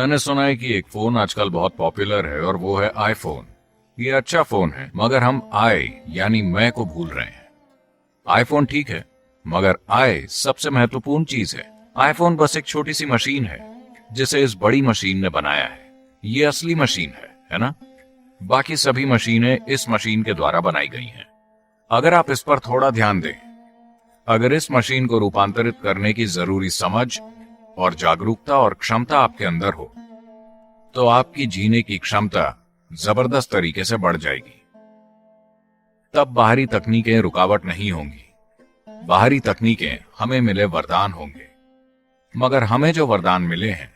मैंने सुना है कि एक फोन आजकल बहुत पॉपुलर है और वो है आईफोन। ये अच्छा फोन है, मगर हम आई यानी मैं को भूल रहे हैं। आईफोन ठीक है, मगर आई सबसे महत्वपूर्ण चीज है। आईफोन बस एक छोटी सी मशीन है जिसे इस बड़ी मशीन ने बनाया है। ये असली मशीन है ना? बाकी सभी मशीनें इस मशीन के द्वारा बनाई गई हैं। अगर आप इस पर थोड़ा ध्यान दें, अगर इस मशीन को रूपांतरित करने की जरूरी समझ और जागरूकता और क्षमता आपके अंदर हो, तो आपकी जीने की क्षमता जबरदस्त तरीके से बढ़ जाएगी। तब बाहरी तकनीकें रुकावट नहीं होंगी। बाहरी तकनीकें हमें मिले वरदान होंगे, मगर हमें जो वरदान मिले हैं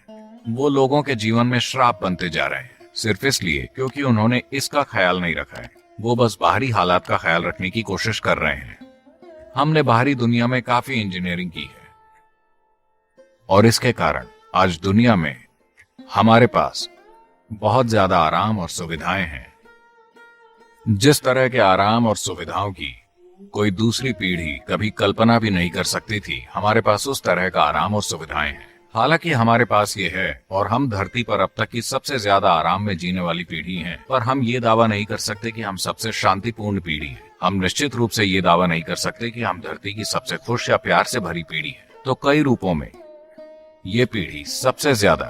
वो लोगों के जीवन में श्राप बनते जा रहे हैं, सिर्फ इसलिए क्योंकि उन्होंने इसका ख्याल नहीं रखा है। वो बस बाहरी हालात का ख्याल रखने की कोशिश कर रहे हैं। हमने बाहरी दुनिया में काफी इंजीनियरिंग की है और इसके कारण आज दुनिया में हमारे पास बहुत ज्यादा आराम और सुविधाएं हैं। जिस तरह के आराम और सुविधाओं की कोई दूसरी पीढ़ी कभी कल्पना भी नहीं कर सकती थी, हमारे पास उस तरह का आराम और सुविधाएं हैं। हालांकि हमारे पास ये है और हम धरती पर अब तक की सबसे ज्यादा आराम में जीने वाली पीढ़ी हैं, पर हम ये दावा नहीं कर सकते कि हम सबसे शांतिपूर्ण पीढ़ी हैं। हम निश्चित रूप से ये दावा नहीं कर सकते कि हम धरती की सबसे खुश या प्यार से भरी पीढ़ी है। तो कई रूपों में ये पीढ़ी सबसे ज्यादा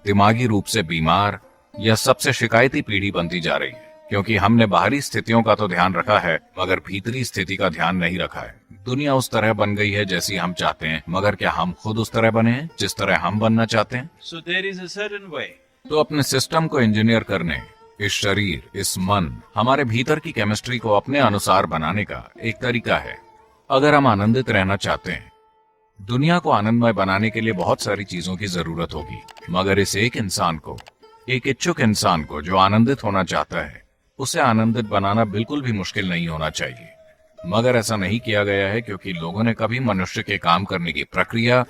दिमागी रूप से बीमार या सबसे शिकायती पीढ़ी बनती जा रही है, क्योंकि हमने बाहरी स्थितियों का तो ध्यान रखा है मगर भीतरी स्थिति का ध्यान नहीं रखा है। दुनिया उस तरह बन गई है जैसी हम चाहते हैं, मगर क्या हम खुद उस तरह बने हैं जिस तरह हम बनना चाहते हैं? So there is a certain way. तो अपने सिस्टम को इंजीनियर करने, इस शरीर, इस मन, हमारे भीतर की केमिस्ट्री को अपने अनुसार बनाने का एक तरीका है। अगर हम आनंदित रहना चाहते हैं, दुनिया को आनंदमय बनाने के लिए बहुत सारी चीजों की जरूरत होगी, मगर इस एक इंसान को, एक इच्छुक इंसान को जो आनंदित होना चाहता है, उसे आनंदित बनाना बिल्कुल भी मुश्किल नहीं होना चाहिए। मगर ऐसा नहीं किया गया है क्योंकि लोगों ने कभी मनुष्य के काम करने की प्रक्रिया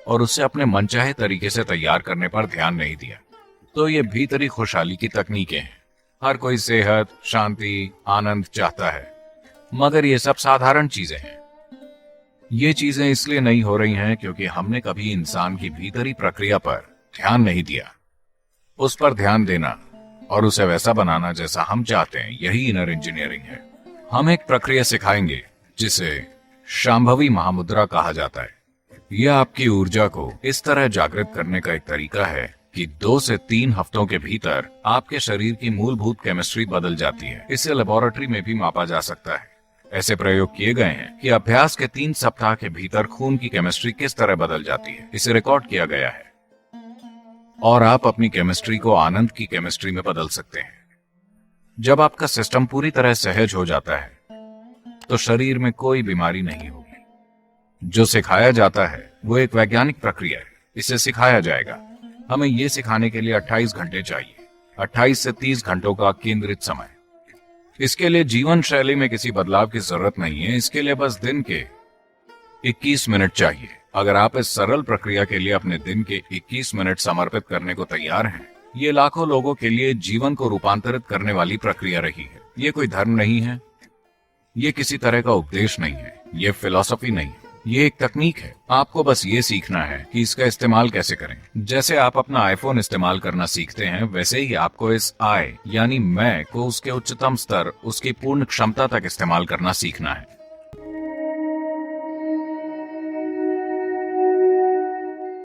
और उसे अपने मनचाहे तरीके से तैयार करने पर ध्यान नहीं दिया। तो ये भीतरी खुशहाली की तकनीकें हैं। हर कोई सेहत, शांति, आनंद चाहता है, मगर ये सब साधारण चीजें हैं। ये चीजें इसलिए नहीं हो रही हैं क्योंकि हमने कभी इंसान की भीतरी प्रक्रिया पर ध्यान नहीं दिया। उस पर ध्यान देना और उसे वैसा बनाना जैसा हम चाहते हैं, यही इनर इंजीनियरिंग है। हम एक प्रक्रिया सिखाएंगे जिसे शांभवी महामुद्रा कहा जाता है। यह आपकी ऊर्जा को इस तरह जागृत करने का एक तरीका है कि 2 से 3 हफ्तों के भीतर आपके शरीर की मूलभूत केमिस्ट्री बदल जाती है। इसे लेबोरेटरी में भी मापा जा सकता है। ऐसे प्रयोग किए गए हैं कि अभ्यास के 3 सप्ताह के भीतर खून की केमिस्ट्री किस तरह बदल जाती है। इसे रिकॉर्ड किया गया है और आप अपनी केमिस्ट्री को आनंद की केमिस्ट्री में बदल सकते हैं। जब आपका सिस्टम पूरी तरह सहज हो जाता है तो शरीर में कोई बीमारी नहीं होगी। जो सिखाया जाता है वो एक वैज्ञानिक प्रक्रिया है। इसे सिखाया जाएगा। हमें ये सिखाने के लिए 28 घंटे चाहिए, 28 से 30 घंटों का केंद्रित समय। इसके लिए जीवन शैली में किसी बदलाव की जरूरत नहीं है। इसके लिए बस दिन के 21 मिनट चाहिए। अगर आप इस सरल प्रक्रिया के लिए अपने दिन के 21 मिनट समर्पित करने को तैयार हैं, ये लाखों लोगों के लिए जीवन को रूपांतरित करने वाली प्रक्रिया रही है। ये कोई धर्म नहीं है, ये किसी तरह का उपदेश नहीं है, ये फिलॉसफी नहीं है, ये एक तकनीक है। आपको बस ये सीखना है कि इसका इस्तेमाल कैसे करें। जैसे आप अपना आईफोन इस्तेमाल करना सीखते हैं, वैसे ही आपको इस आई यानी मैं को उसके उच्चतम स्तर, उसकी पूर्ण क्षमता तक इस्तेमाल करना सीखना है।